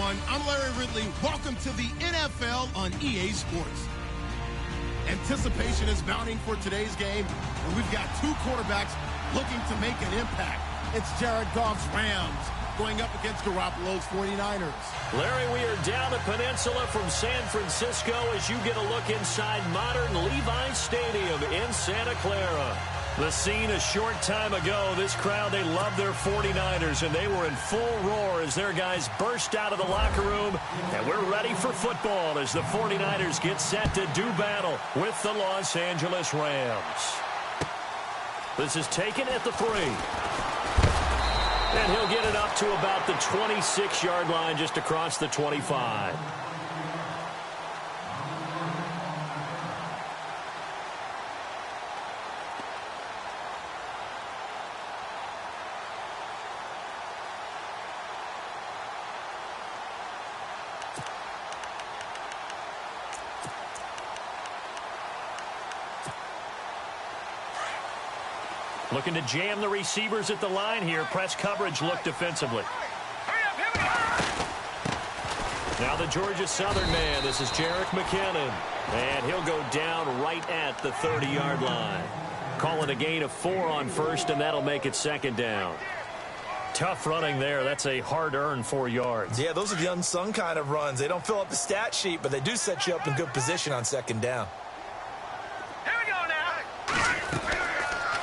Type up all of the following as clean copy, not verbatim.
everyone. I'm Larry Ridley. Welcome to the NFL on EA Sports. Anticipation is mounting for today's game, and we've got two quarterbacks looking to make an impact. It's Jared Goff's Rams going up against Garoppolo's 49ers. Larry, we are down the peninsula from San Francisco as you get a look inside modern Levi's Stadium in Santa Clara. The scene a short time ago, this crowd, they love their 49ers, and they were in full roar as their guys burst out of the locker room. And we're ready for football as the 49ers get set to do battle with the Los Angeles Rams. This is taken at the 3. And he'll get it up to about the 26-yard line, just across the 25. Looking to jam the receivers at the line here. Press coverage look defensively. Now the Georgia Southern man. This is Jerick McKinnon. And he'll go down right at the 30-yard line. Calling a gain of 4 on first, and that'll make it second down. Tough running there. That's a hard-earned 4 yards. Yeah, those are the unsung kind of runs. They don't fill up the stat sheet, but they do set you up in good position on second down.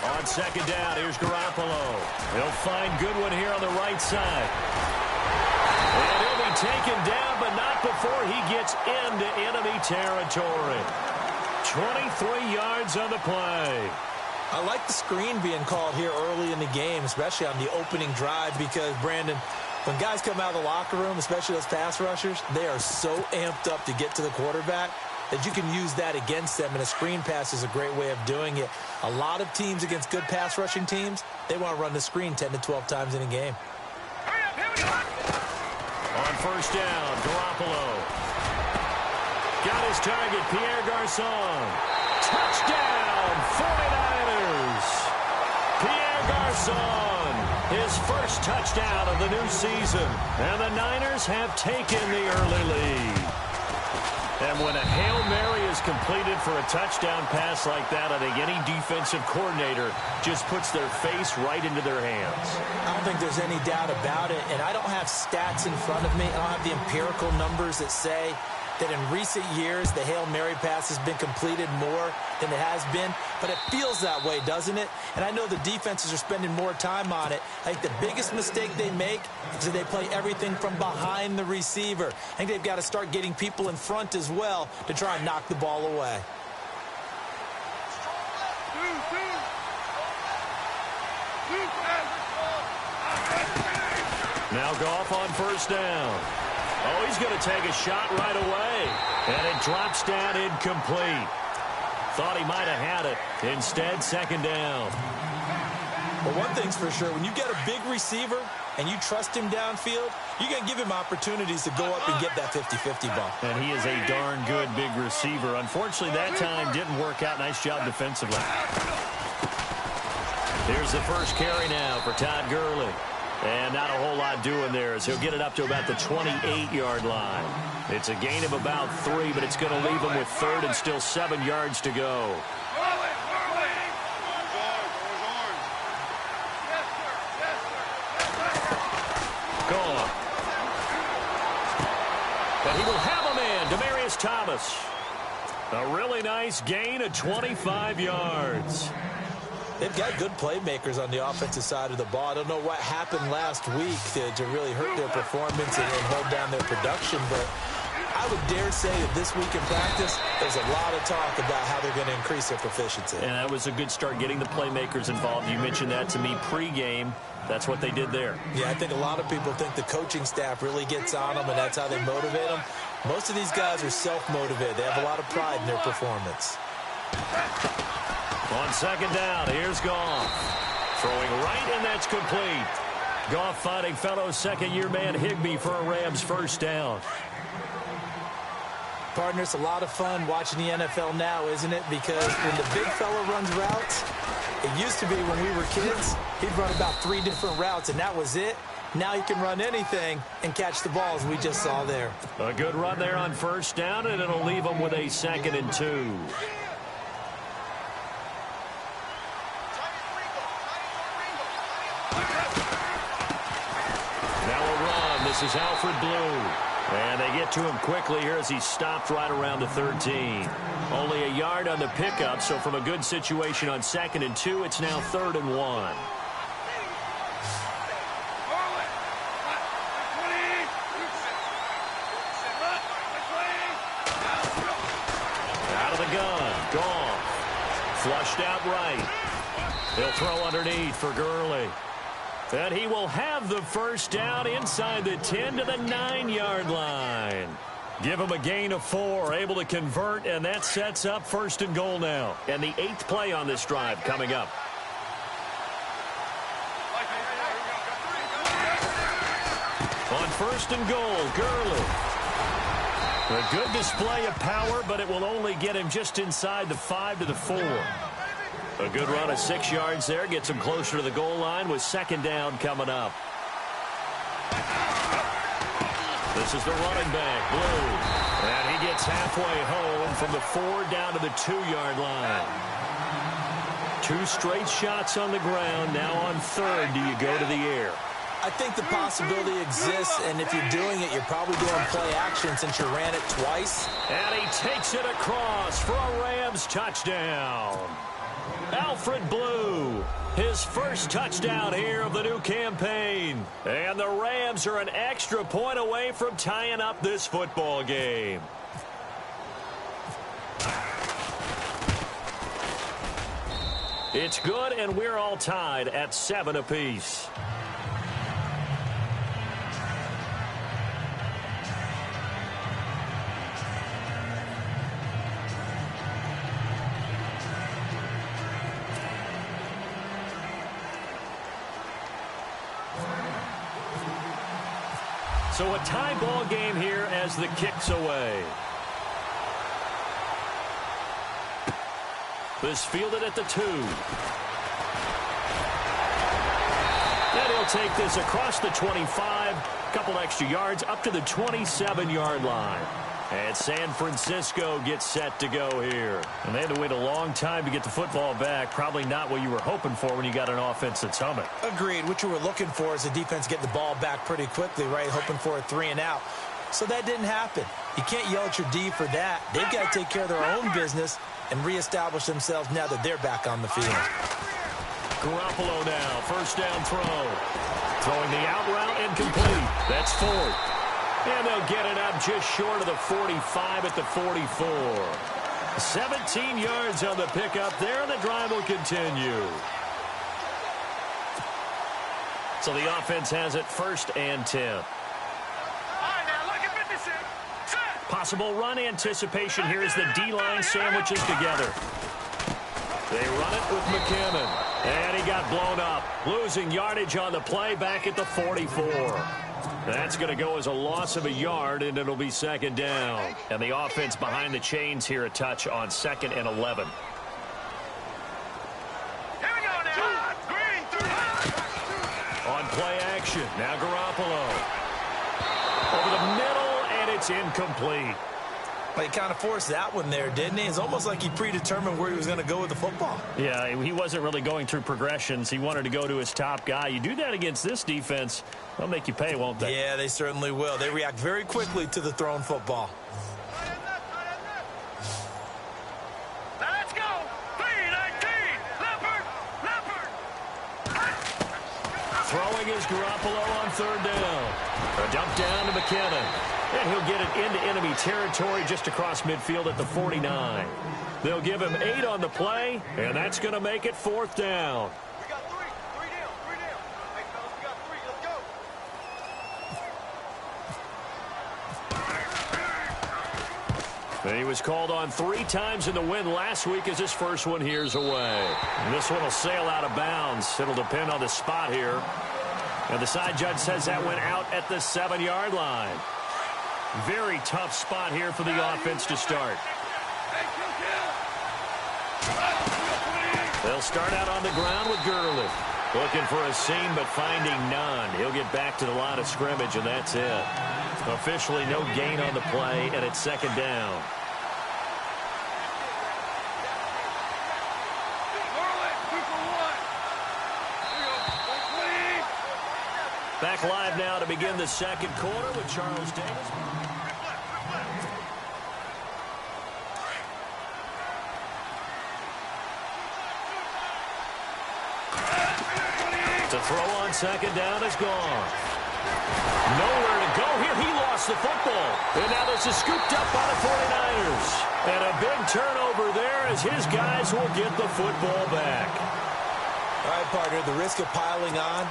On second down, here's Garoppolo. He'll find Goodwin here on the right side. And he'll be taken down, but not before he gets into enemy territory. 23 yards on the play. I like the screen being called here early in the game, especially on the opening drive, because, Brandon, when guys come out of the locker room, especially those pass rushers, they are so amped up to get to the quarterback that you can use that against them, and a screen pass is a great way of doing it. A lot of teams against good pass rushing teams, they want to run the screen 10 to 12 times in a game. On first down, Garoppolo. Got his target, Pierre Garçon. Touchdown, 49ers. Pierre Garçon, his first touchdown of the new season. And the Niners have taken the early lead. And when a Hail Mary is completed for a touchdown pass like that, I think any defensive coordinator just puts their face right into their hands. I don't think there's any doubt about it, and I don't have stats in front of me. I don't have the empirical numbers that say that in recent years the Hail Mary pass has been completed more than it has been, but it feels that way, doesn't it? And I know the defenses are spending more time on it. I think the biggest mistake they make is that they play everything from behind the receiver. I think they've got to start getting people in front as well to try and knock the ball away. Now Goff on first down. Oh, he's going to take a shot right away. And it drops down incomplete. Thought he might have had it. Instead, second down. Well, one thing's for sure. When you get a big receiver and you trust him downfield, you're going to give him opportunities to go up and get that 50-50 ball. And he is a darn good big receiver. Unfortunately, that time didn't work out. Nice job defensively. Here's the first carry now for Todd Gurley. And not a whole lot doing there as he'll get it up to about the 28-yard line. It's a gain of about 3, but it's going to leave him with third and still 7 yards to go. Gone. But he will have him in. Demaryius Thomas. A really nice gain of 25 yards. They've got good playmakers on the offensive side of the ball. I don't know what happened last week to really hurt their performance and hold down their production, but I would dare say that this week in practice, there's a lot of talk about how they're going to increase their proficiency. And that was a good start getting the playmakers involved. You mentioned that to me pregame. That's what they did there. Yeah, I think a lot of people think the coaching staff really gets on them, and that's how they motivate them. Most of these guys are self-motivated. They have a lot of pride in their performance. On second down, here's Goff. Throwing right, and that's complete. Goff finding fellow second-year man Higbee for a Rams first down. Partner, it's a lot of fun watching the NFL now, isn't it? Because when the big fella runs routes, it used to be when we were kids, he'd run about 3 different routes, and that was it. Now he can run anything and catch the ball, as we just saw there. A good run there on first down, and it'll leave him with a 2nd and 2. Now a run. This is Alfred Blue. And they get to him quickly here as he stopped right around the 13. Only a yard on the pickup, so from a good situation on 2nd and 2, it's now 3rd and 1. Out of the gun. Gone. Flushed out right. He'll throw underneath for Gurley. And he will have the first down inside the 10 to the 9-yard line. Give him a gain of 4, able to convert, and that sets up 1st and goal now. And the 8th play on this drive coming up. On 1st and goal, Gurley. A good display of power, but it will only get him just inside the 5 to the 4. A good run of 6 yards there. Gets him closer to the goal line with 2nd down coming up. This is the running back, Blue. And he gets halfway home from the 4 down to the 2-yard line. 2 straight shots on the ground. Now on 3rd, do you go to the air? I think the possibility exists, and if you're doing it, you're probably doing play action since you ran it twice. And he takes it across for a Rams touchdown. Alfred Blue, his first touchdown here of the new campaign. And the Rams are an extra point away from tying up this football game. It's good, and we're all tied at 7 apiece. So a tie ball game here as the kick's away. This fielded at the 2. And he'll take this across the 25. Couple extra yards up to the 27-yard line. And San Francisco gets set to go here. And they had to wait a long time to get the football back. Probably not what you were hoping for when you got an offense that's humming. Agreed. What you were looking for is the defense get the ball back pretty quickly, right? Hoping for a 3 and out. So that didn't happen. You can't yell at your D for that. They've got to take care of their own business and reestablish themselves now that they're back on the field. Garoppolo now, first down throw. Throwing the out route incomplete. That's 4th. And they'll get it up just short of the 45 at the 44. 17 yards on the pickup there, and the drive will continue. So the offense has it 1st and 10. Possible run anticipation here as the D-line sandwiches together. They run it with McKinnon. And he got blown up. Losing yardage on the play back at the 44. That's going to go as a loss of a yard, and it'll be 2nd down. And the offense behind the chains here a touch on 2nd and 11. On play action, now Garoppolo. Over the middle, and it's incomplete. But he kind of forced that one there, didn't he? It's almost like he predetermined where he was going to go with the football. Yeah, he wasn't really going through progressions. He wanted to go to his top guy. You do that against this defense, they'll make you pay, won't they? Yeah, they certainly will. They react very quickly to the thrown football. Let's go! 3-19! Leopard! Throwing is Garoppolo on 3rd down. A dump down to McKinnon. And he'll get it into enemy territory just across midfield at the 49. They'll give him 8 on the play, and that's going to make it 4th down. We got 3. 3 down. 3 down. Hey, fellas, we got 3. Let's go. And he was called on 3 times in the win last week as his first one here's away. And this one will sail out of bounds. It'll depend on the spot here. And the side judge says that went out at the 7-yard line. Very tough spot here for the offense to start. They'll start out on the ground with Gurley. Looking for a seam, but finding none. He'll get back to the line of scrimmage, and that's it. Officially no gain on the play, and it's second down. Back live now to begin the second quarter with Charles Davis. To throw on second down is gone. Nowhere to go here. He lost the football. And now this is scooped up by the 49ers. And a big turnover there as his guys will get the football back. All right, partner, the risk of piling on.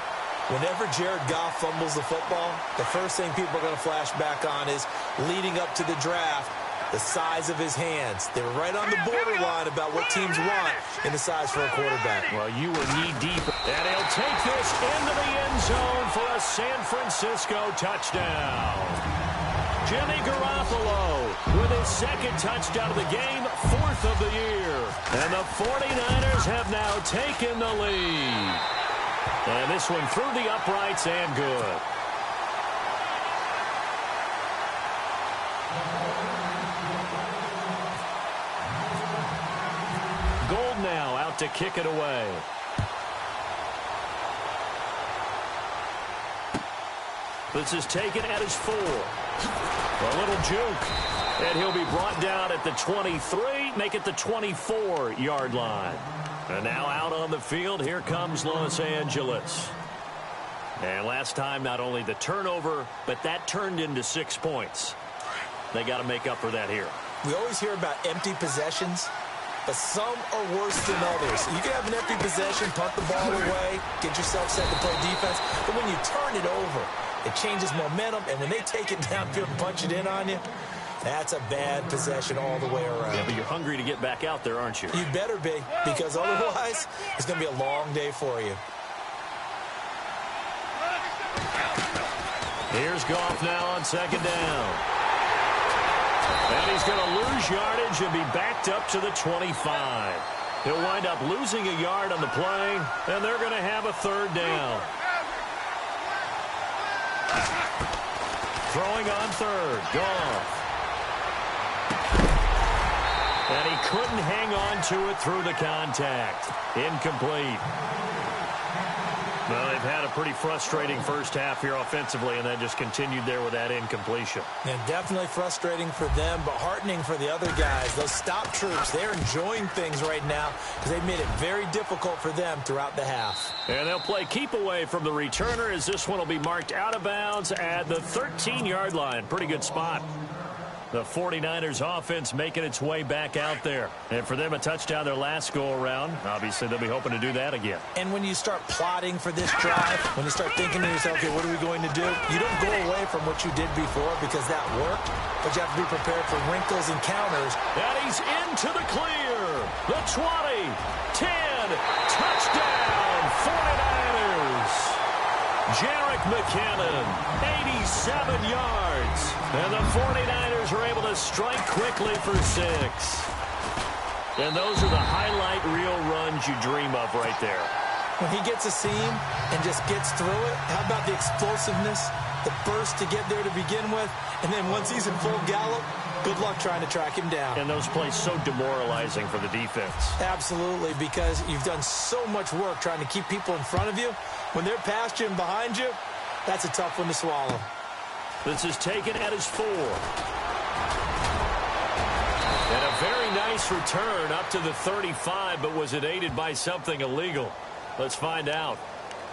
Whenever Jared Goff fumbles the football, the first thing people are going to flash back on is leading up to the draft, the size of his hands. They were right on the borderline about what teams want in the size for a quarterback. Well, you were knee-deep. And he'll take this into the end zone for a San Francisco touchdown. Jimmy Garoppolo with his second touchdown of the game, fourth of the year. And the 49ers have now taken the lead. And this one through the uprights and good. Gold now out to kick it away. This is taken at his 4. A little juke. And he'll be brought down at the 23, make it the 24-yard line. And now out on the field, here comes Los Angeles. And last time, not only the turnover, but that turned into 6 points. They got to make up for that here. We always hear about empty possessions, but some are worse than others. You can have an empty possession, punt the ball away, get yourself set to play defense, but when you turn it over, it changes momentum, and when they take it downfield and punch it in on you, that's a bad possession all the way around. Yeah, but you're hungry to get back out there, aren't you? You better be, because otherwise, it's going to be a long day for you. Here's Goff now on second down. And he's going to lose yardage and be backed up to the 25. He'll wind up losing a yard on the play, and they're going to have a third down. Throwing on third, Goff. And he couldn't hang on to it through the contact. Incomplete. Well, they've had a pretty frustrating first half here offensively, and that just continued there with that incompletion. And definitely frustrating for them, but heartening for the other guys. Those stop troops, they're enjoying things right now because they've made it very difficult for them throughout the half. And they'll play keep away from the returner as this one will be marked out of bounds at the 13-yard line. Pretty good spot. The 49ers offense making its way back out there. And for them, a touchdown their last go-around. Obviously, they'll be hoping to do that again. And when you start plotting for this drive, when you start thinking to yourself, okay, what are we going to do? You don't go away from what you did before because that worked, but you have to be prepared for wrinkles and counters. And he's into the clear. The 20, 10, touchdown, 49ers. Jerick McKinnon, 87 yards. And the 49ers are able to strike quickly for 6. And those are the highlight reel runs you dream of right there. When he gets a seam and just gets through it, how about the explosiveness, the burst to get there to begin with, and then once he's in full gallop, good luck trying to track him down. And those plays so demoralizing for the defense. Absolutely, because you've done so much work trying to keep people in front of you. When they're past you and behind you, that's a tough one to swallow. This is taken at his 4. And a very nice return up to the 35, but was it aided by something illegal? Let's find out.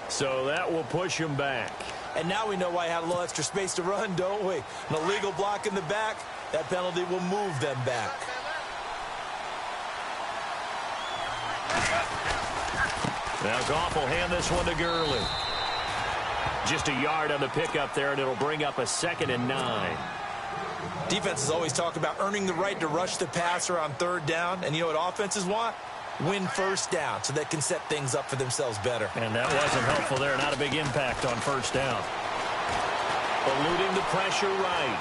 So that will push him back. And now we know why he had a little extra space to run, don't we? An illegal block in the back, that penalty will move them back. Now Goff will hand this one to Gurley. Just a yard on the pickup there, and it'll bring up a 2nd and 9. Defenses always talk about earning the right to rush the passer on third down. And you know what offenses want? Win first down so they can set things up for themselves better. And that wasn't helpful there. Not a big impact on first down. Eluding the pressure right.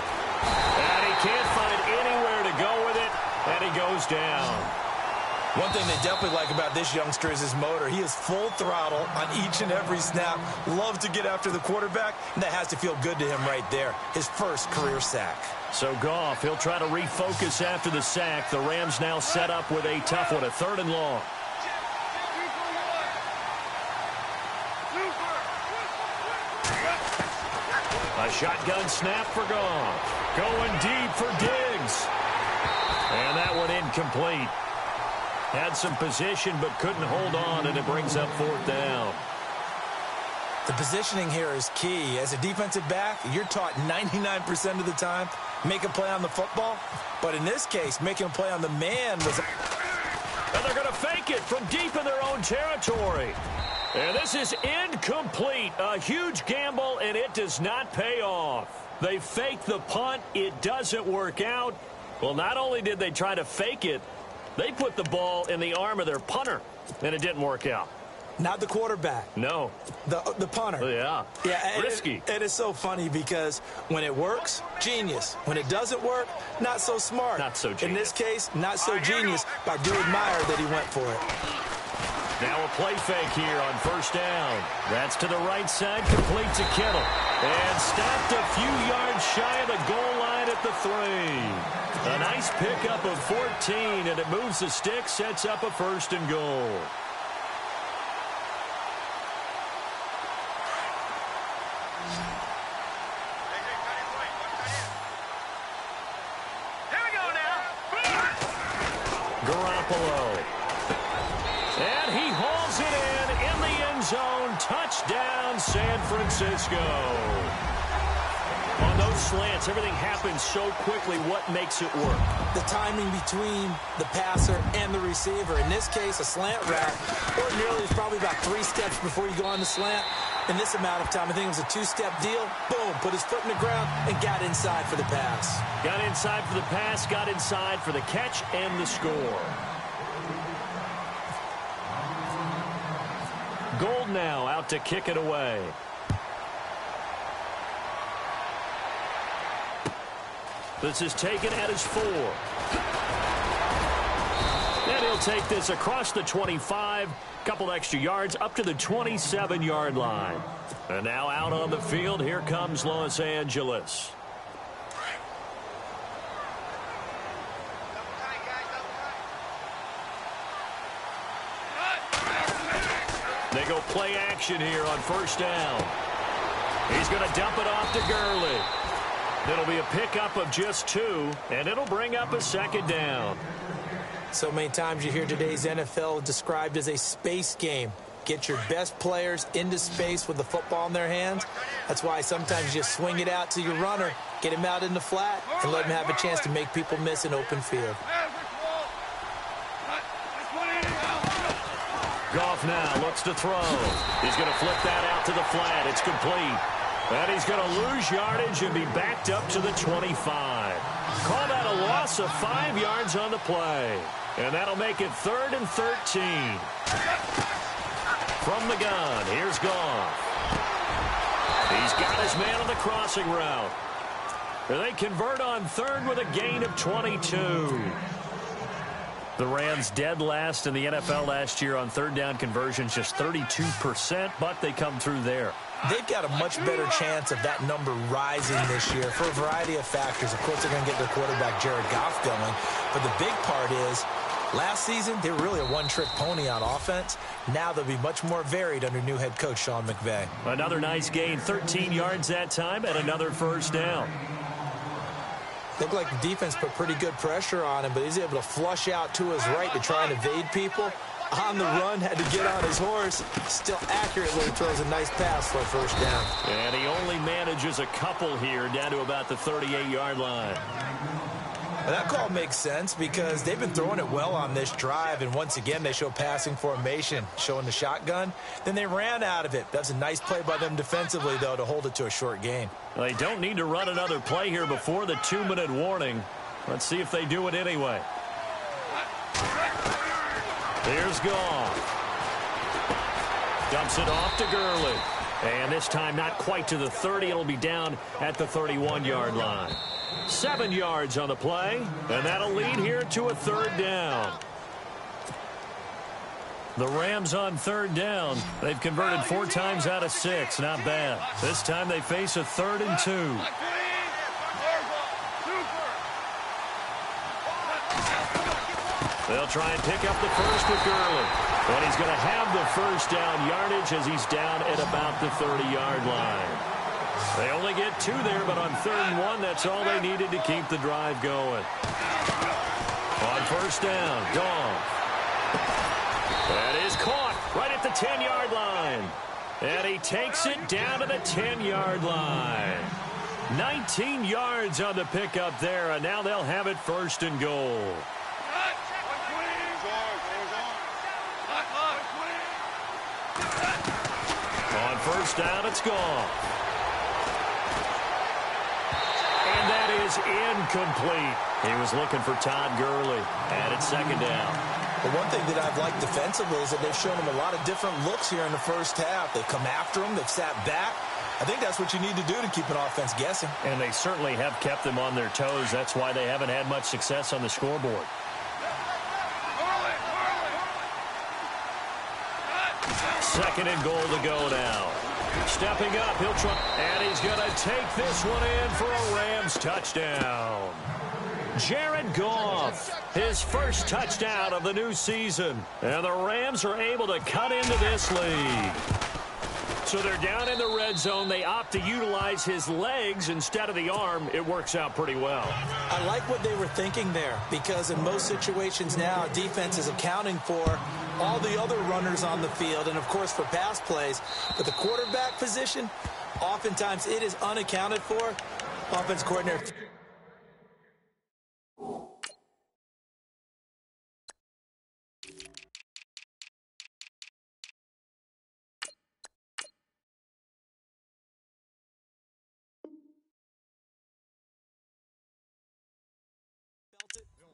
And he can't find anywhere to go with it. And he goes down. One thing they definitely like about this youngster is his motor. He is full throttle on each and every snap. Loves to get after the quarterback, and that has to feel good to him right there. His first career sack. So Goff, he'll try to refocus after the sack. The Rams now set up with a tough one, a 3rd and long. A shotgun snap for Goff. Going deep for Diggs. And that one incomplete. Had some position but couldn't hold on, and it brings up 4th down. The positioning here is key. As a defensive back, you're taught 99% of the time, make a play on the football. But in this case, making a play on the man was... And they're going to fake it from deep in their own territory. And this is incomplete. A huge gamble, and it does not pay off. They fake the punt. It doesn't work out. Well, not only did they try to fake it, they put the ball in the arm of their punter, and it didn't work out. Not the quarterback. No. The punter. Yeah. Yeah. Risky. It is so funny because when it works, genius. When it doesn't work, not so smart. Not so genius. In this case, not so genius, but I do admire that he went for it. Now a play fake here on 1st down. That's to the right side, complete to Kittle. And stopped a few yards shy of the goal line at the 3. A nice pickup of 14, and it moves the stick, sets up a 1st and goal. Here we go now. Garoppolo. And he hauls it in the end zone. Touchdown, San Francisco. On those slants, everything happens so quickly. What makes it work? The timing between the passer and the receiver. In this case, a slant route. Ordinarily, it's probably about 3 steps before you go on the slant. In this amount of time, I think it was a 2-step deal. Boom, put his foot in the ground and got inside for the pass. Got inside for the pass, got inside for the catch and the score. Gold now out to kick it away. This is taken at his 4. And he'll take this across the 25. Couple extra yards up to the 27-yard line. And now out on the field, here comes Los Angeles. They go play action here on 1st down. He's going to dump it off to Gurley. It'll be a pickup of just 2, and it'll bring up a 2nd down. So many times you hear today's NFL described as a space game. Get your best players into space with the football in their hands. That's why sometimes you just swing it out to your runner, get him out in the flat, and let him have a chance to make people miss an open field. Goff now looks to throw. He's going to flip that out to the flat. It's complete. And he's going to lose yardage and be backed up to the 25. Call that a loss of 5 yards on the play. And that'll make it 3rd and 13. From the gun, here's Goff. He's got his man on the crossing route. And they convert on 3rd with a gain of 22. The Rams dead last in the NFL last year on 3rd down conversions, just 32%, but they come through there. They've got a much better chance of that number rising this year for a variety of factors. Of course, they're going to get their quarterback, Jared Goff, going. But the big part is, last season, they were really a one-trick pony on offense. Now they'll be much more varied under new head coach Sean McVay. Another nice gain, 13 yards that time, and another 1st down. Looked like the defense put pretty good pressure on him, but he's able to flush out to his right to try and evade people. On the run, had to get on his horse. Still accurately throws a nice pass for a 1st down. And he only manages a couple here down to about the 38-yard line. Well, that call makes sense because they've been throwing it well on this drive, and once again they show passing formation, showing the shotgun. Then they ran out of it. That's a nice play by them defensively, though, to hold it to a short gain. They don't need to run another play here before the 2-minute warning. Let's see if they do it anyway. Here's Goff. Dumps it off to Gurley. And this time not quite to the 30. It'll be down at the 31-yard line. 7 yards on the play. And that'll lead here to a 3rd down. The Rams on third down. They've converted 4 times out of 6. Not bad. This time they face a 3rd and 2. They'll try and pick up the first with Gurley. And he's going to have the first down yardage as he's down at about the 30-yard line. They only get 2 there, but on 3rd and 1, that's all they needed to keep the drive going. On first down, Goff. That is caught right at the 10-yard line. And he takes it down to the 10-yard line. 19 yards on the pickup there, and now they'll have it 1st and goal. On first down, it's Goff. And that is incomplete. He was looking for Todd Gurley. And it's 2nd down. The one thing that I've liked defensively is that they've shown him a lot of different looks here in the first half. They've come after him. They've sat back. I think that's what you need to do to keep an offense guessing. And they certainly have kept them on their toes. That's why they haven't had much success on the scoreboard. 2nd and goal to go now. Stepping up, he'll try. And he's going to take this one in for a Rams touchdown. Jared Goff, his first touchdown of the new season. And the Rams are able to cut into this lead. So they're down in the red zone. They opt to utilize his legs instead of the arm. It works out pretty well. I like what they were thinking there, because in most situations now, defense is accounting for all the other runners on the field and, of course, for pass plays. But the quarterback position, oftentimes it is unaccounted for. Offense coordinator.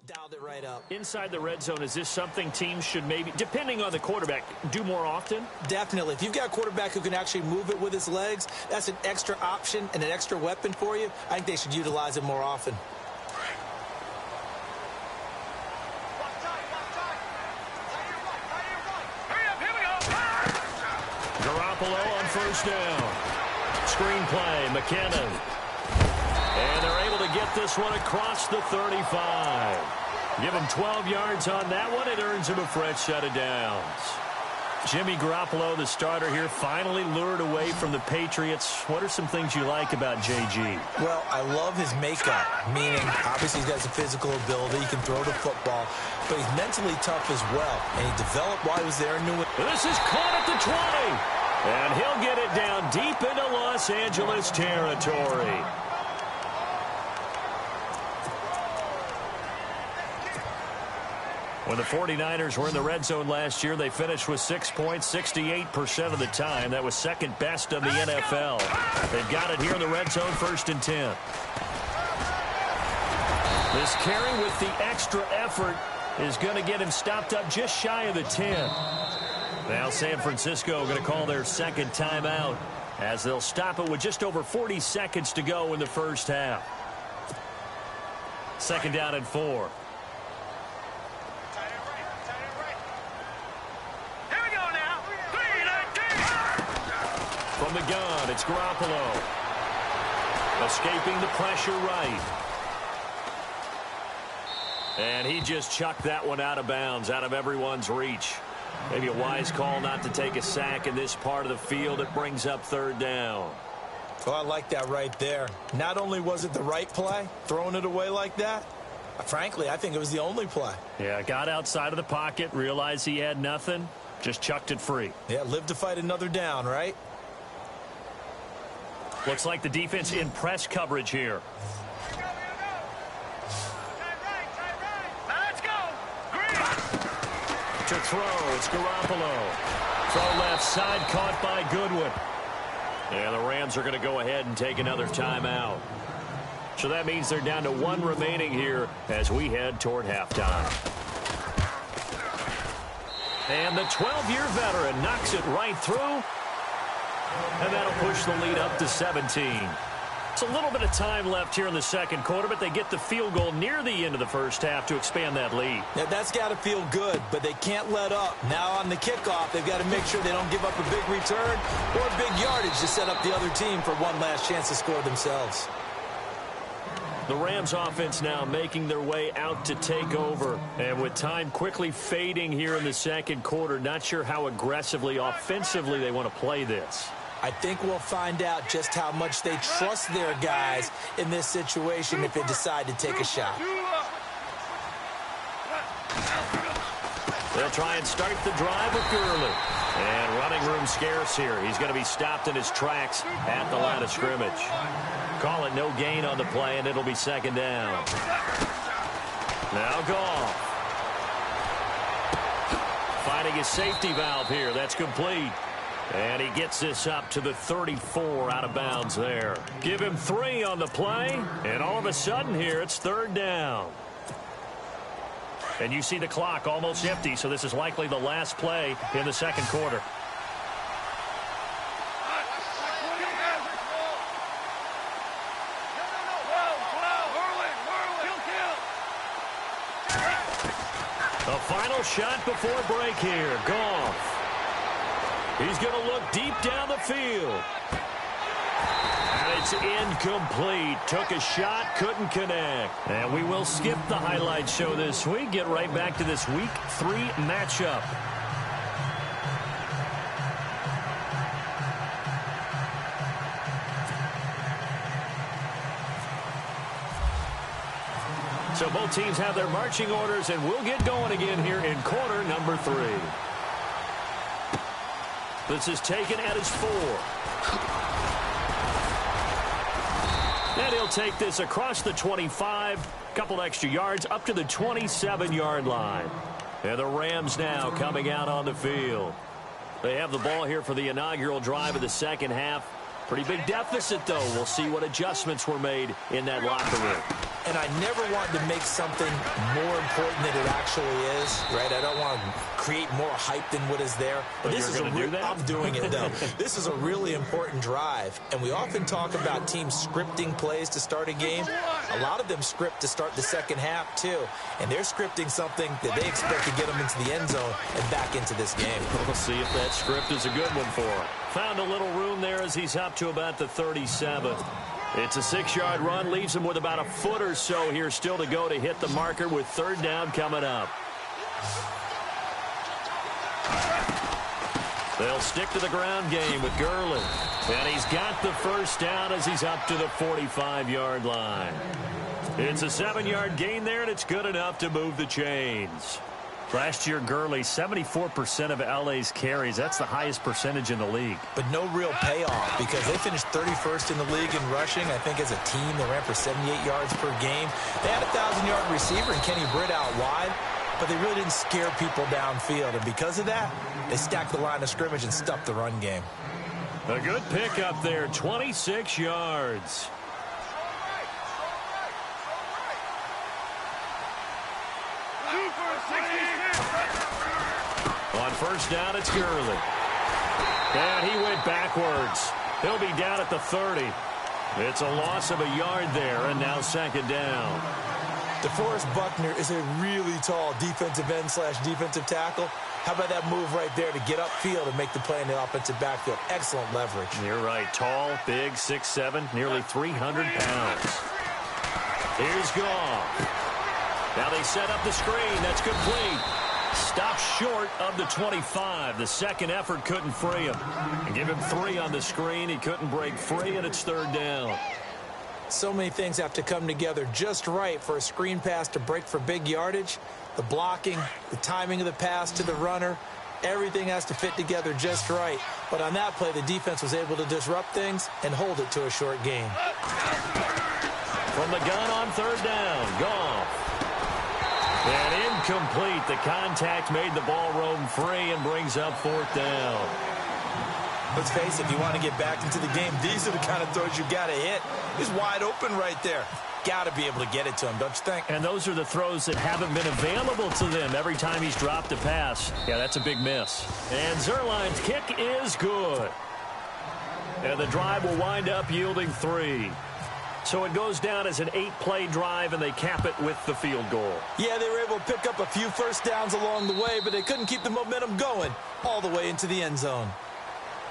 Dialed it right up. Inside the red zone, is this something teams should maybe, depending on the quarterback, do more often? Definitely. If you've got a quarterback who can actually move it with his legs, that's an extra option and an extra weapon for you. I think they should utilize it more often. Garoppolo on first down. Screenplay, McKinnon. And they're able to get this one across the 35. Give him 12 yards on that one. It earns him a fresh set of downs. Jimmy Garoppolo, the starter here, finally lured away from the Patriots. What are some things you like about JG? Well, I love his makeup, meaning obviously he's got some physical ability. He can throw the football, but he's mentally tough as well. And he developed while he was there in New England. This is caught at the 20. And he'll get it down deep into Los Angeles territory. When the 49ers were in the red zone last year, they finished with 6 points 68% of the time. That was second best in the NFL. They've got it here in the red zone, 1st and 10. This carry with the extra effort is going to get him stopped up just shy of the 10. Now San Francisco going to call their 2nd timeout as they'll stop it with just over 40 seconds to go in the first half. 2nd down and 4. From the gun, it's Garoppolo. Escaping the pressure right. And he just chucked that one out of bounds, out of everyone's reach. Maybe a wise call not to take a sack in this part of the field. It brings up 3rd down. Well, I like that right there. Not only was it the right play, throwing it away like that, frankly, I think it was the only play. Yeah, got outside of the pocket, realized he had nothing, just chucked it free. Yeah, live to fight another down, right? Looks like the defense in press coverage here. Let's go. To throw, it's Garoppolo. Throw left side, caught by Goodwin. And the Rams are going to go ahead and take another timeout. So that means they're down to 1 remaining here as we head toward halftime. And the 12-year veteran knocks it right through. And that'll push the lead up to 17. Just a little bit of time left here in the second quarter, but they get the field goal near the end of the first half to expand that lead. Now, that's got to feel good, but they can't let up. Now on the kickoff, they've got to make sure they don't give up a big return or big yardage to set up the other team for one last chance to score themselves. The Rams offense now making their way out to take over. And with time quickly fading here in the second quarter, not sure how aggressively, offensively they want to play this. I think we'll find out just how much they trust their guys in this situation if they decide to take a shot. They'll try and start the drive with Gurley. And running room scarce here. He's going to be stopped in his tracks at the line of scrimmage. Call it no gain on the play, and it'll be second down. Now Goff. Finding his safety valve here. That's complete. And he gets this up to the 34 out of bounds there. Give him 3 on the play, and all of a sudden here it's third down. And you see the clock almost empty, so this is likely the last play in the second quarter. A final shot before break here. Goff. He's going to look deep down the field. And it's incomplete. Took a shot, couldn't connect. And we will skip the highlight show this week. Get right back to this Week 3 matchup. So both teams have their marching orders, and we'll get going again here in quarter number 3. This is taken at his 4. And he'll take this across the 25. Couple extra yards up to the 27-yard line. And the Rams now coming out on the field. They have the ball here for the inaugural drive of the second half. Pretty big deficit, though. We'll see what adjustments were made in that locker room. And I never want to make something more important than it actually is, right? I don't want to create more hype than what is there. But this is I'm doing it, though. This is a really important drive. And we often talk about teams scripting plays to start a game. A lot of them script to start the second half, too. And they're scripting something that they expect to get them into the end zone and back into this game. We'll see if that script is a good one for him. Found a little room there as he's up to about the 37. It's a 6-yard run, leaves him with about a foot or so here still to go to hit the marker with third down coming up. They'll stick to the ground game with Gurley. And he's got the first down as he's up to the 45-yard line. It's a 7-yard gain there, and it's good enough to move the chains. Last year, Gurley, 74% of LA's carries. That's the highest percentage in the league. But no real payoff because they finished 31st in the league in rushing. I think as a team, they ran for 78 yards per game. They had a 1,000-yard receiver in Kenny Britt out wide, but they really didn't scare people downfield. And because of that, they stacked the line of scrimmage and stuffed the run game. A good pickup there, 26 yards. On first down, it's Gurley. And he went backwards. He'll be down at the 30. It's a loss of a yard there, and now second down. DeForest Buckner is a really tall defensive end / defensive tackle. How about that move right there to get upfield and make the play in the offensive backfield? Excellent leverage. You're right. Tall, big, 6'7", nearly 300 pounds. Here's Goff. Now they set up the screen. That's complete. Stopped short of the 25. The second effort couldn't free him. And give him 3 on the screen. He couldn't break free, and it's third down. So many things have to come together just right for a screen pass to break for big yardage. The blocking, the timing of the pass to the runner, everything has to fit together just right. But on that play, the defense was able to disrupt things and hold it to a short gain. From the gun on third down, Goff. And incomplete. The contact made the ball roam free and brings up fourth down. Let's face it, if you want to get back into the game, these are the kind of throws you got to hit. He's wide open right there. Got to be able to get it to him, don't you think? And those are the throws that haven't been available to them every time he's dropped a pass. Yeah, that's a big miss. And Zuerlein's kick is good. And the drive will wind up yielding 3. So it goes down as an 8-play drive, and they cap it with the field goal. Yeah, they were able to pick up a few first downs along the way, but they couldn't keep the momentum going all the way into the end zone.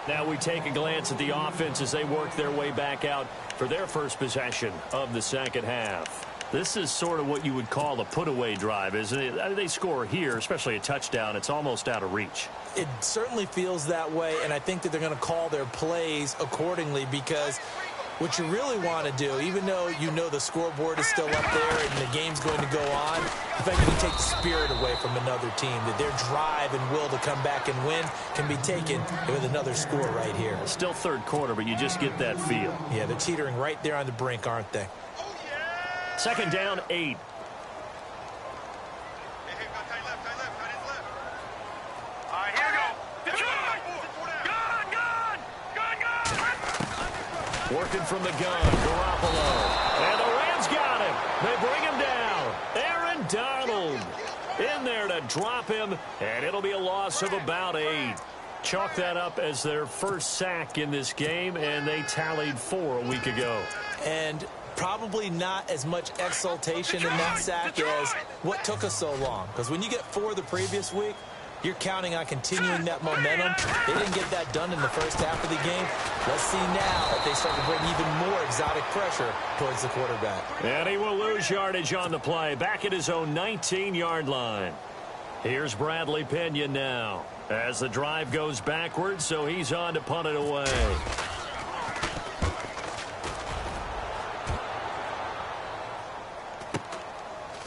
Now we take a glance at the offense as they work their way back out for their first possession of the second half. This is sort of what you would call a put-away drive, isn't it? They score here, especially a touchdown. It's almost out of reach. It certainly feels that way, and I think that they're going to call their plays accordingly, because what you really want to do, even though you know the scoreboard is still up there and the game's going to go on, the fact that you take the spirit away from another team, that their drive and will to come back and win can be taken with another score right here. Still third quarter, but you just get that feel. Yeah, they're teetering right there on the brink, aren't they? Second down, 8. Working from the gun, Garoppolo. And the Rams got him. They bring him down. Aaron Donald in there to drop him, and it'll be a loss of about 8. Chalk that up as their first sack in this game, and they tallied 4 a week ago. And probably not as much exultation in that sack as what took us so long. Because when you get 4 the previous week, you're counting on continuing that momentum. They didn't get that done in the first half of the game. Let's see now if they start to bring even more exotic pressure towards the quarterback. And he will lose yardage on the play, back at his own 19-yard line. Here's Bradley Pena now as the drive goes backwards, so he's on to punt it away.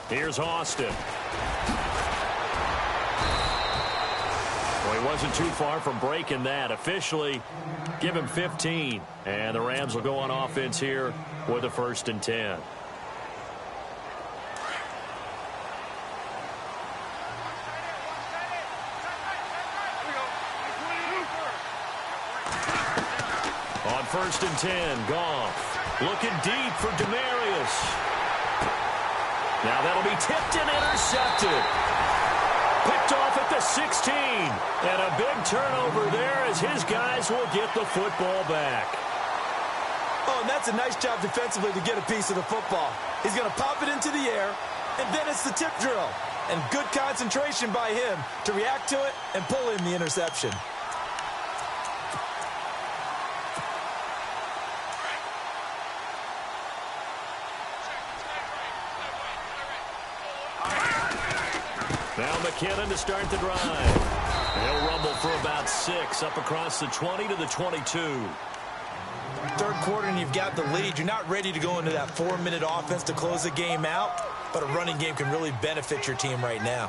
Here's Austin. Well, he wasn't too far from breaking that. Officially, give him 15. And the Rams will go on offense here with a 1st and 10. On 1st and 10, Goff looking deep for Demaryius. Now that'll be tipped and intercepted. Picked off at the 16. And a big turnover there as his guys will get the football back. Oh, and that's a nice job defensively to get a piece of the football. He's going to pop it into the air, and then it's the tip drill. And good concentration by him to react to it and pull in the interception. Now McKinnon to start the drive. He'll rumble for about 6 up across the 20 to the 22. Third quarter and you've got the lead. You're not ready to go into that 4-minute offense to close the game out, but a running game can really benefit your team right now.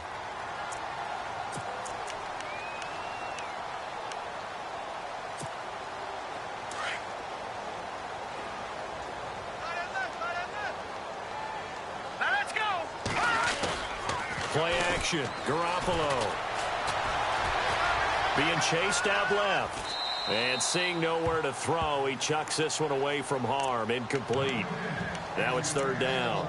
Play action. Garoppolo being chased out left. And seeing nowhere to throw, he chucks this one away from harm. Incomplete. Now it's 3rd down.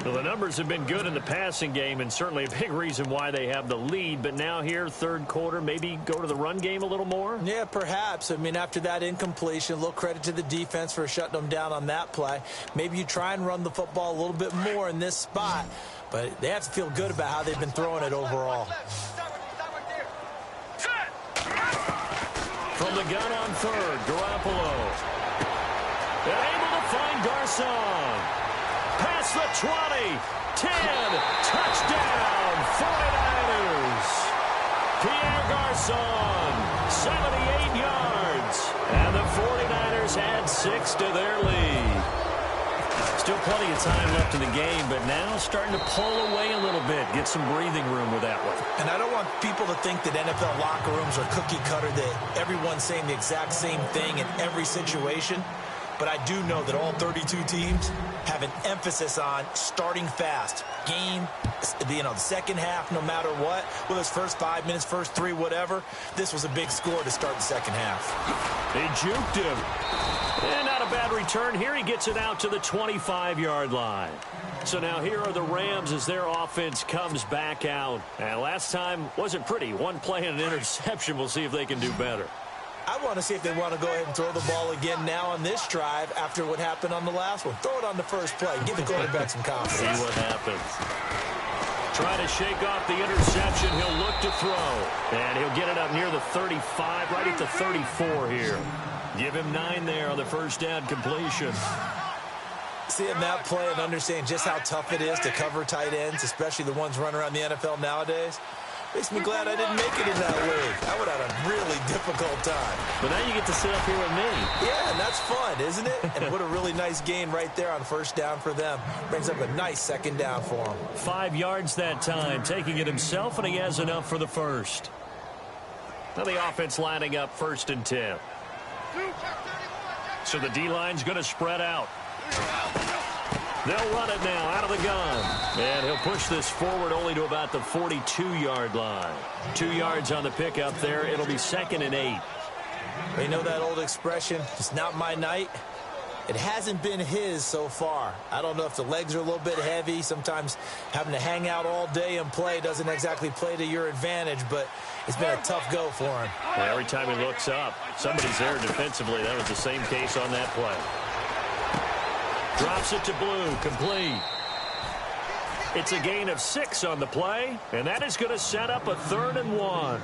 Well, the numbers have been good in the passing game, and certainly a big reason why they have the lead. But now here, third quarter, maybe go to the run game a little more? Yeah, perhaps. I mean, after that incompletion, a little credit to the defense for shutting them down on that play. Maybe you try and run the football a little bit more in this spot. But they have to feel good about how they've been throwing it overall. From the gun on 3rd, Garoppolo. They're able to find Garcon. Past the 20, 10, touchdown, 49ers. Pierre Garcon, 78 yards. And the 49ers add 6 to their lead. Still plenty of time left in the game, but now starting to pull away a little bit, get some breathing room with that one. And I don't want people to think that NFL locker rooms are cookie cutter, that everyone's saying the exact same thing in every situation. But I do know that all 32 teams have an emphasis on starting fast. Game, the second half, no matter what, whether it's first 5 minutes, first 3, whatever. This was a big score to start the second half. They juked him. And not a bad return. Here he gets it out to the 25-yard line. So now here are the Rams as their offense comes back out. And last time wasn't pretty. One play and an interception. We'll see if they can do better. I want to see if they want to go ahead and throw the ball again now on this drive after what happened on the last one. Throw it on the first play. Give the quarterback some confidence. See what happens. Trying to shake off the interception. He'll look to throw. And he'll get it up near the 35, right at the 34 here. Give him 9 there on the first down completion. Seeing that play and understanding just how tough it is to cover tight ends, especially the ones running around the NFL nowadays, makes me glad I didn't make it in that league. I would have had a really difficult time. But now you get to sit up here with me. Yeah, and that's fun, isn't it? And what a really nice gain right there on first down for them. Brings up a nice second down for them. 5 yards that time, taking it himself, and he has enough for the first. Now the offense lining up 1st and 10. So the D-line's going to spread out. They'll run it now out of the gun. And he'll push this forward only to about the 42-yard line. 2 yards on the pickup there. It'll be 2nd and 8. You know that old expression, it's not my night? It hasn't been his so far. I don't know if the legs are a little bit heavy. Sometimes having to hang out all day and play doesn't exactly play to your advantage, but it's been a tough go for him. Well, every time he looks up, somebody's there defensively. That was the same case on that play. Drops it to Blue, complete. It's a gain of 6 on the play, and that is going to set up a 3rd and 1.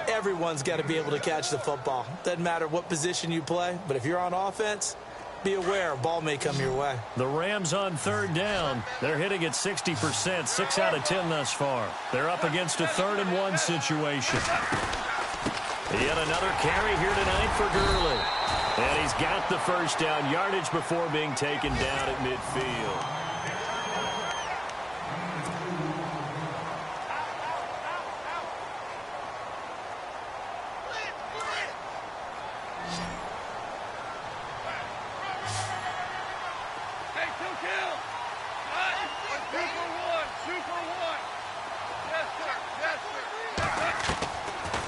Everyone's got to be able to catch the football. Doesn't matter what position you play, but if you're on offense, be aware a ball may come your way. The Rams on 3rd down. They're hitting at 60%, 6 out of 10 thus far. They're up against a 3rd and 1 situation. Yet another carry here tonight for Gurley. And he's got the first down, yardage before being taken down at midfield.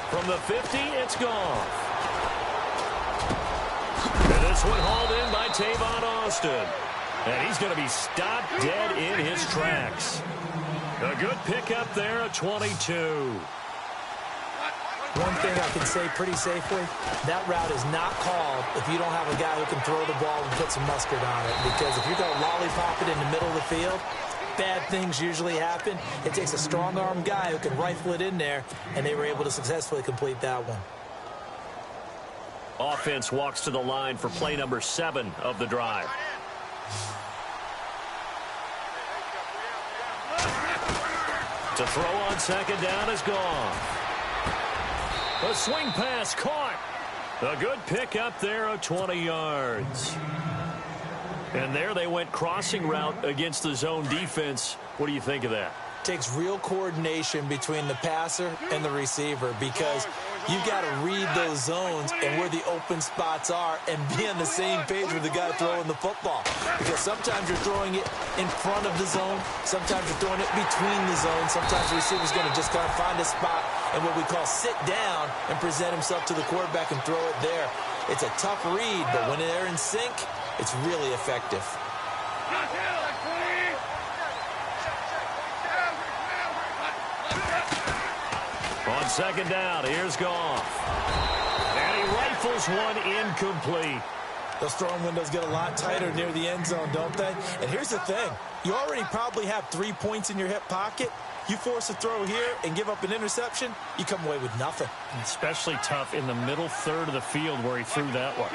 From the 50, it's gone. And this one hauled in by Tavon Austin. And he's going to be stopped dead in his tracks. A good pickup there at 22. One thing I can say pretty safely, that route is not called if you don't have a guy who can throw the ball and put some mustard on it. Because if you're going to lollipop it in the middle of the field, bad things usually happen. It takes a strong-arm guy who can rifle it in there, and they were able to successfully complete that one. Offense walks to the line for play number 7 of the drive. To throw on 2nd down is gone. A swing pass caught. A good pick up there of 20 yards. And there they went crossing route against the zone defense. What do you think of that? Takes real coordination between the passer and the receiver because you've got to read those zones and where the open spots are and be on the same page with the guy throwing the football. Because sometimes you're throwing it in front of the zone. Sometimes you're throwing it between the zones. Sometimes the receiver's going to just kind of find a spot and what we call sit down and present himself to the quarterback and throw it there. It's a tough read, but when they're in sync, it's really effective. On 2nd down, here's Goff. And he rifles one incomplete. Those throwing windows get a lot tighter near the end zone, don't they? And here's the thing. You already probably have 3 points in your hip pocket. You force a throw here and give up an interception, you come away with nothing. Especially tough in the middle third of the field where he threw that one.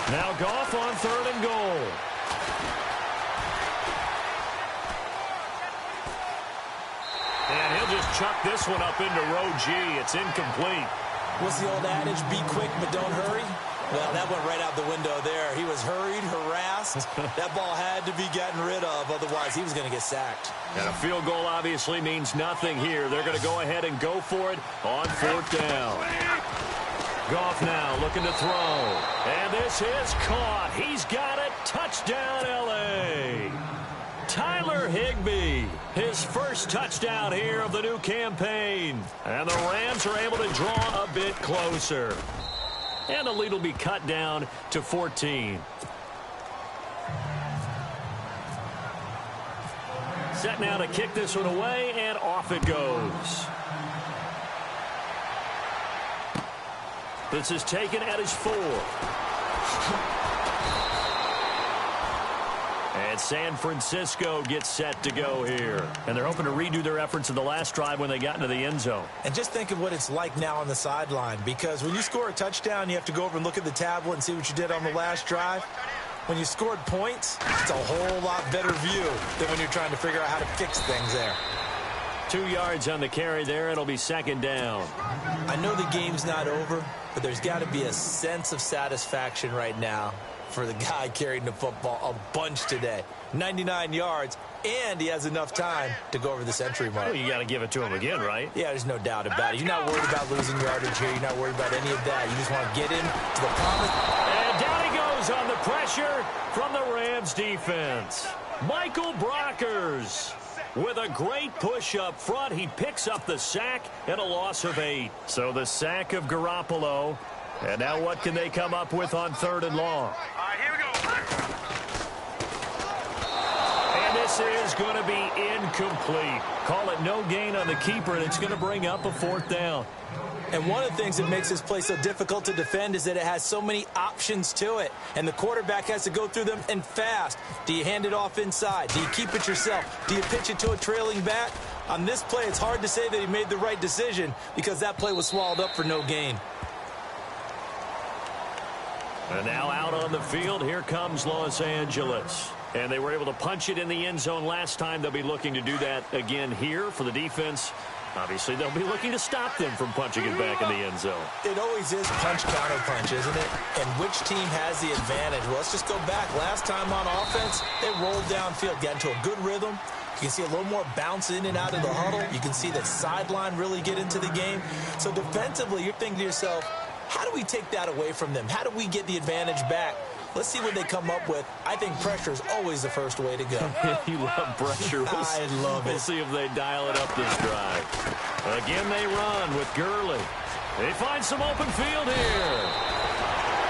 Now Goff on 3rd and goal. And he'll just chuck this one up into row G. It's incomplete. What's the old adage? Be quick, but don't hurry. Well, that went right out the window there. He was hurried, harassed. That ball had to be gotten rid of. Otherwise, he was going to get sacked. And a field goal obviously means nothing here. They're going to go ahead and go for it on 4th down. Goff now looking to throw. And this is caught. He's got it. Touchdown, L.A. Tyler Higbee, his first touchdown here of the new campaign. And the Rams are able to draw a bit closer. And the lead will be cut down to 14. Set now to kick this one away, and off it goes. This is taken at his 4. And San Francisco gets set to go here. And they're hoping to redo their efforts in the last drive when they got into the end zone. And just think of what it's like now on the sideline, because when you score a touchdown, you have to go over and look at the tablet and see what you did on the last drive. When you scored points, it's a whole lot better view than when you're trying to figure out how to fix things there. 2 yards on the carry there. It'll be second down. I know the game's not over, but there's got to be a sense of satisfaction right now for the guy carrying the football a bunch today. 99 yards, and he has enough time to go over the century mark. Well, you got to give it to him again, right? Yeah, there's no doubt about it. You're not worried about losing yardage here. You're not worried about any of that. You just want to get him to the promise. And down he goes on the pressure from the Rams defense. Michael Brockers with a great push up front. He picks up the sack and a loss of 8. So the sack of Garoppolo. And now what can they come up with on 3rd and long? All right, here we go. And this is going to be incomplete. Call it no gain on the keeper, and it's going to bring up a 4th down. And one of the things that makes this play so difficult to defend is that it has so many options to it. And the quarterback has to go through them and fast. Do you hand it off inside? Do you keep it yourself? Do you pitch it to a trailing back? On this play, it's hard to say that he made the right decision because that play was swallowed up for no gain. And now out on the field, here comes Los Angeles. And they were able to punch it in the end zone last time. They'll be looking to do that again here for the defense. Obviously, they'll be looking to stop them from punching it back in the end zone. It always is punch, counter punch, isn't it? And which team has the advantage? Well, let's just go back. Last time on offense, they rolled downfield, got into a good rhythm. You can see a little more bounce in and out of the huddle. You can see that sideline really get into the game. So defensively, you're thinking to yourself, how do we take that away from them? How do we get the advantage back? Let's see what they come up with. I think pressure is always the first way to go. You love pressure. I love it. We'll see if they dial it up this drive. Again, they run with Gurley. They find some open field here.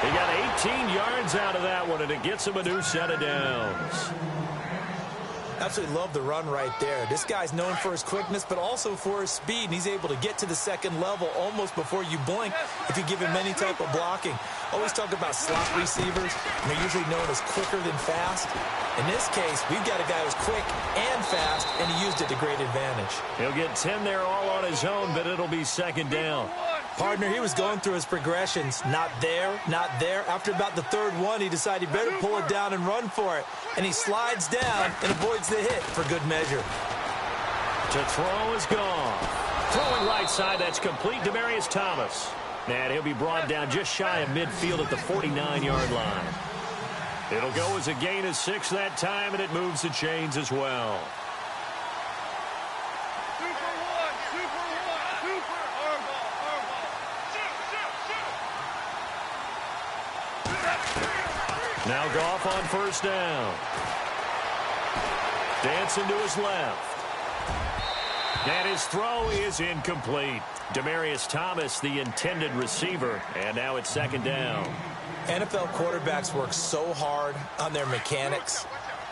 He got 18 yards out of that one, and it gets him a new set of downs. Absolutely love the run right there. This guy's known for his quickness, but also for his speed, and he's able to get to the second level almost before you blink if you give him any type of blocking. Always talk about slot receivers, and they're usually known as quicker than fast. In this case, we've got a guy who's quick and fast, and he used it to great advantage. He'll get 10 there all on his own, but it'll be second down. Partner, he was going through his progressions. Not there, not there. After about the 3rd one, he decided he better pull it down and run for it. And he slides down and avoids the hit for good measure. To throw is gone. Throwing right side, that's complete. Demaryius Thomas. And he'll be brought down just shy of midfield at the 49-yard line. It'll go as a gain of 6 that time, and it moves the chains as well. Now Goff on 1st down. Dancing to his left. And his throw is incomplete. Demaryius Thomas, the intended receiver, and now it's 2nd down. NFL quarterbacks work so hard on their mechanics,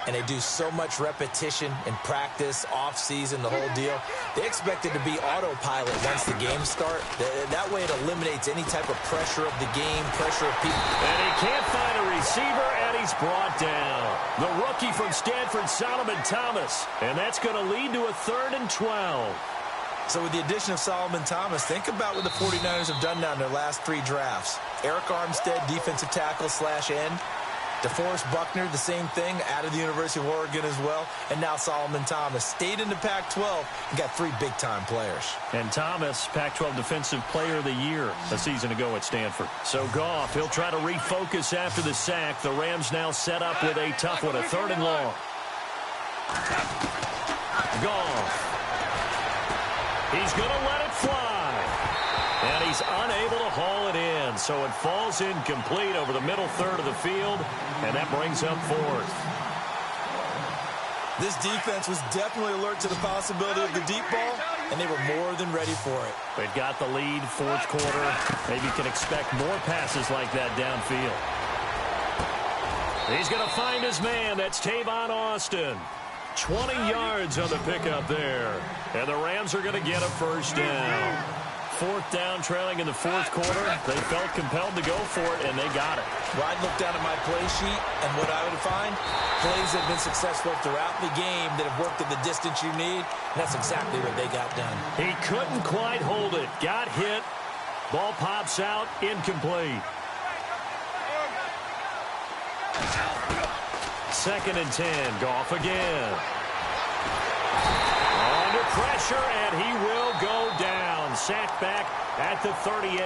and they do so much repetition in practice, off-season, the whole deal. They expect it to be autopilot once the games start. That way it eliminates any type of pressure of the game, pressure of people. And he can't find a receiver, and he's brought down. The rookie from Stanford, Solomon Thomas. And that's going to lead to a 3rd and 12. So with the addition of Solomon Thomas, think about what the 49ers have done now in their last 3 drafts. Eric Armstead, defensive tackle / end. DeForest Buckner, the same thing, out of the University of Oregon as well. And now Solomon Thomas stayed in the Pac-12 and got 3 big-time players. And Thomas, Pac-12 Defensive Player of the Year a season ago at Stanford. So Goff, he'll try to refocus after the sack. The Rams now set up with a tough one, a 3rd and long. Goff. He's going to let it fly. And he's unable to haul it in. So it falls incomplete over the middle 3rd of the field. And that brings up 4th. This defense was definitely alert to the possibility of the deep ball, and they were more than ready for it. They've got the lead, 4th quarter. Maybe you can expect more passes like that downfield. He's going to find his man. That's Tavon Austin. 20 yards on the pickup there. And the Rams are going to get a first down. Fourth down, trailing in the fourth quarter. They felt compelled to go for it, and they got it. Well, I'd look down at my play sheet, and what I would find, plays that have been successful throughout the game that have worked at the distance you need, and that's exactly what they got done. He couldn't quite hold it. Got hit. Ball pops out, incomplete. 2nd and 10, Goff again. Under pressure, and he will go down. Sacked back at the 38.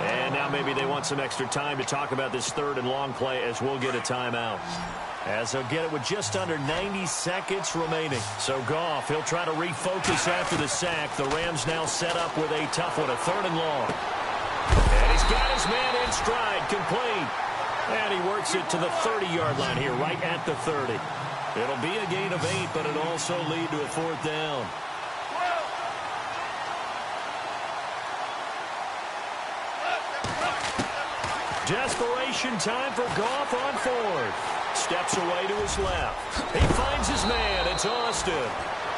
And now maybe they want some extra time to talk about this 3rd and long play as we'll get a timeout. As they'll get it with just under 90 seconds remaining. So Goff, he'll try to refocus after the sack. The Rams now set up with a tough one, a 3rd and long. And he's got his man in stride, complete. And he works it to the 30-yard line here, right at the 30. It'll be a gain of 8, but it'll also lead to a 4th down. Desperation time for Goff on 4th. Steps away to his left. He finds his man. It's Austin.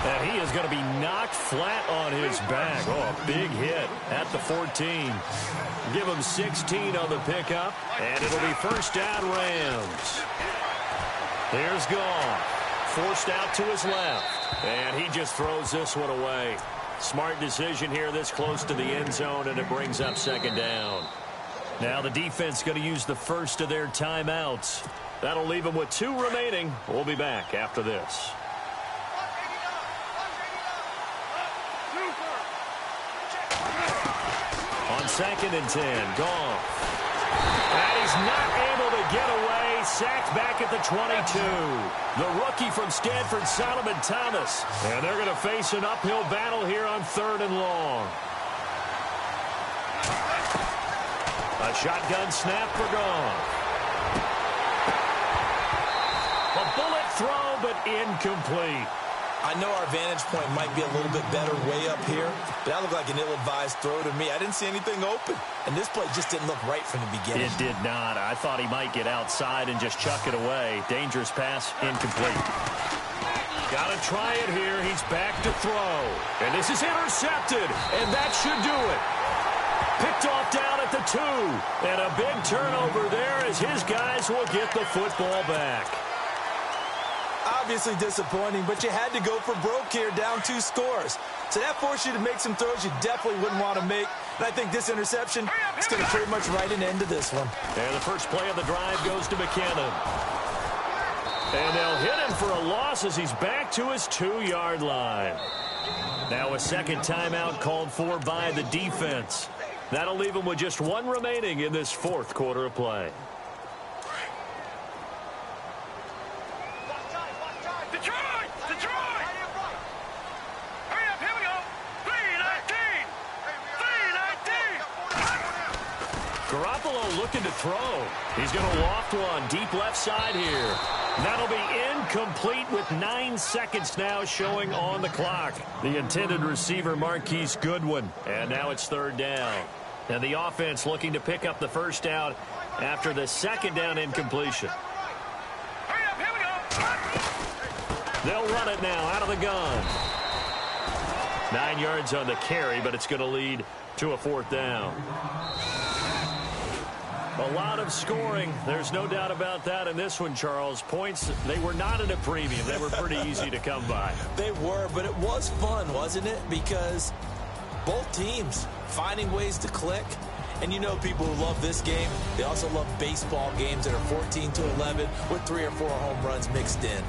And he is going to be knocked flat on his back. Oh, a big hit at the 14. Give him 16 on the pickup, and it'll be first down Rams. Here's Goff. Forced out to his left. And he just throws this one away. Smart decision here this close to the end zone, and it brings up 2nd down. Now the defense going to use the first of their timeouts. That'll leave them with 2 remaining. We'll be back after this. On 2nd and 10, Goff. And he's not able to get away. Sacked back at the 22. The rookie from Stanford, Solomon Thomas. And they're going to face an uphill battle here on 3rd and long. A shotgun snap for Goff. A bullet throw, but incomplete. I know our vantage point might be a little bit better way up here, but that looked like an ill-advised throw to me. I didn't see anything open, and this play just didn't look right from the beginning. It did not. I thought he might get outside and just chuck it away. Dangerous pass, incomplete. Got to try it here. He's back to throw. And this is intercepted, and that should do it. Picked off down at the 2. And a big turnover there as his guys will get the football back. Obviously disappointing, but you had to go for broke here, down 2 scores. So that forced you to make some throws you definitely wouldn't want to make. And I think this interception is going to pretty much write an end to this one. And the first play of the drive goes to McKinnon. And they'll hit him for a loss as he's back to his 2-yard line. Now a second timeout called for by the defense. That'll leave him with just 1 remaining in this 4th quarter of play. Garoppolo looking to throw. He's going to loft one deep left side here. That'll be incomplete with 9 seconds now showing on the clock. The intended receiver, Marquise Goodwin. And now it's 3rd down. And the offense looking to pick up the first down after the 2nd down incompletion. They'll run it now out of the gun. 9 yards on the carry, but it's going to lead to a 4th down. A lot of scoring. There's no doubt about that in this one, Charles. Points, they were not at a premium. They were pretty easy to come by. They were, but it was fun, wasn't it? Because both teams finding ways to click. And you know people who love this game, they also love baseball games that are 14-11 with 3 or 4 home runs mixed in.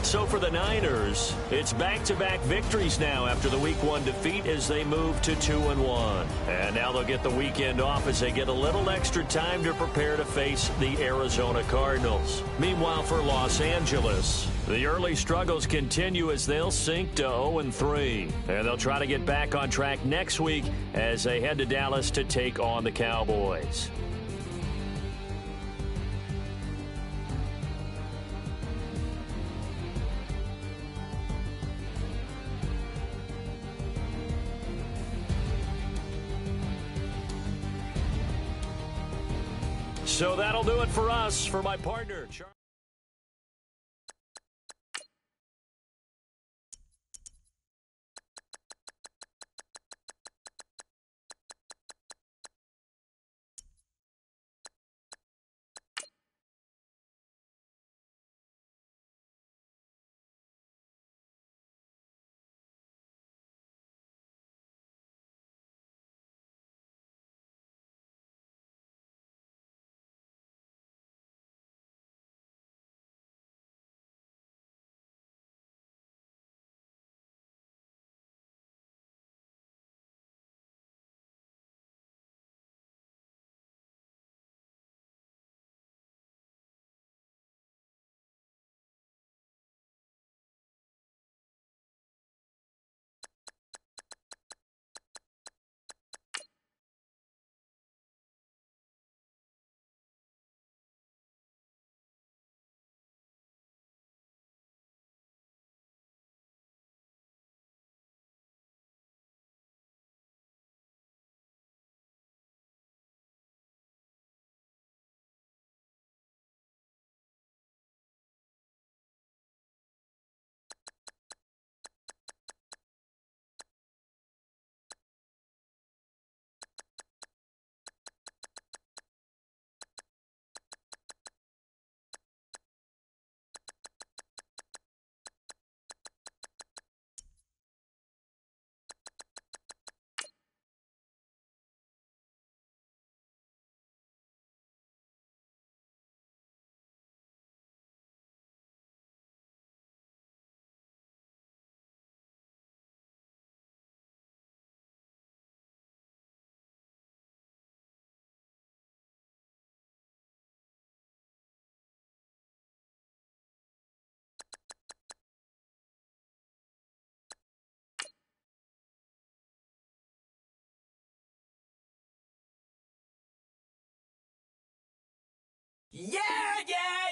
So for the Niners, it's back-to-back victories now after the Week 1 defeat as they move to 2-1. And now they'll get the weekend off as they get a little extra time to prepare to face the Arizona Cardinals. Meanwhile, for Los Angeles, the early struggles continue as they'll sink to 0-3. And they'll try to get back on track next week as they head to Dallas to take on the Cowboys. So that'll do it for us. For my partner, Charles. Yeah, yeah,